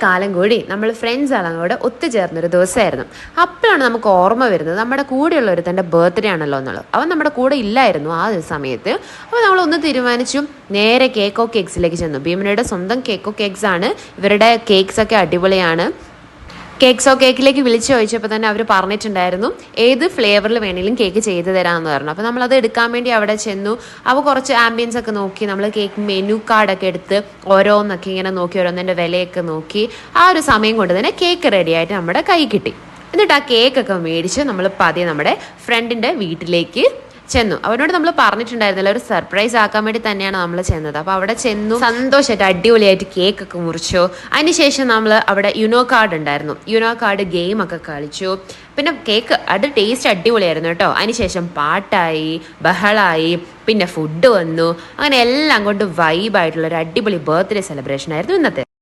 കാലം കൂടി നമ്മൾ ഫ്രണ്ട്സ് എല്ലാം കൂടെ ഒത്തുചേർന്നൊരു ദിവസമായിരുന്നു. അപ്പോഴാണ് നമുക്ക് ഓർമ്മ വരുന്നത് നമ്മുടെ കൂടെയുള്ള ഒരുത്തൻ്റെ ബർത്ത്ഡേ ആണല്ലോ എന്നുള്ളത്. അവൻ നമ്മുടെ കൂടെ ഇല്ലായിരുന്നു ആ ഒരു സമയത്ത്. അപ്പോൾ നമ്മളൊന്ന് തീരുമാനിച്ചു, നേരെ കേക്കോ കേക്സിലേക്ക് ചെന്നു. ഭീമനയുടെ സ്വന്തം കേക്കോ കേക്സ് ആണ്. ഇവരുടെ കേക്ക്സൊക്കെ അടിപൊളിയാണ്. കേക്കിലേക്ക് വിളിച്ച് ചോദിച്ചപ്പോൾ തന്നെ അവർ പറഞ്ഞിട്ടുണ്ടായിരുന്നു ഏത് ഫ്ലേവറിൽ വേണമെങ്കിലും കേക്ക് ചെയ്ത് തരാമെന്ന് പറഞ്ഞു. അപ്പോൾ നമ്മളത് എടുക്കാൻ വേണ്ടി അവിടെ ചെന്നു. അപ്പോൾ കുറച്ച് ആംബിയൻസ് ഒക്കെ നോക്കി, നമ്മൾ കേക്ക് മെനു കാർഡൊക്കെ എടുത്ത് ഓരോന്നൊക്കെ ഇങ്ങനെ നോക്കി, ഓരോന്നിൻ്റെ വിലയൊക്കെ നോക്കി ആ ഒരു സമയം കൊണ്ട് തന്നെ കേക്ക് റെഡിയായിട്ട് നമ്മുടെ കൈ കിട്ടി. എന്നിട്ട് ആ കേക്കൊക്കെ മേടിച്ച് നമ്മൾ പതിയെ നമ്മുടെ ഫ്രണ്ടിൻ്റെ വീട്ടിലേക്ക് ചെന്നു. അവനോട് നമ്മൾ പറഞ്ഞിട്ടുണ്ടായിരുന്നില്ല, ഒരു സർപ്രൈസ് ആക്കാൻ വേണ്ടി തന്നെയാണ് നമ്മൾ ചെന്നത്. അപ്പോൾ അവിടെ ചെന്നു, സന്തോഷമായിട്ട് അടിപൊളിയായിട്ട് കേക്കൊക്കെ മുറിച്ചു. അതിനുശേഷം നമ്മൾ അവിടെ യുനോ കാർഡ് ഉണ്ടായിരുന്നു, യുനോ കാർഡ് ഗെയിമൊക്കെ കളിച്ചു. പിന്നെ കേക്ക് ടേസ്റ്റ് അടിപൊളിയായിരുന്നു കേട്ടോ. അതിനുശേഷം പാട്ടായി, ബഹളായി, പിന്നെ ഫുഡ് വന്നു. അങ്ങനെ എല്ലാം കൊണ്ട് വൈബായിട്ടുള്ള ഒരു അടിപൊളി ബർത്ത്ഡേ സെലിബ്രേഷൻ ആയിരുന്നു ഇന്നത്തെ.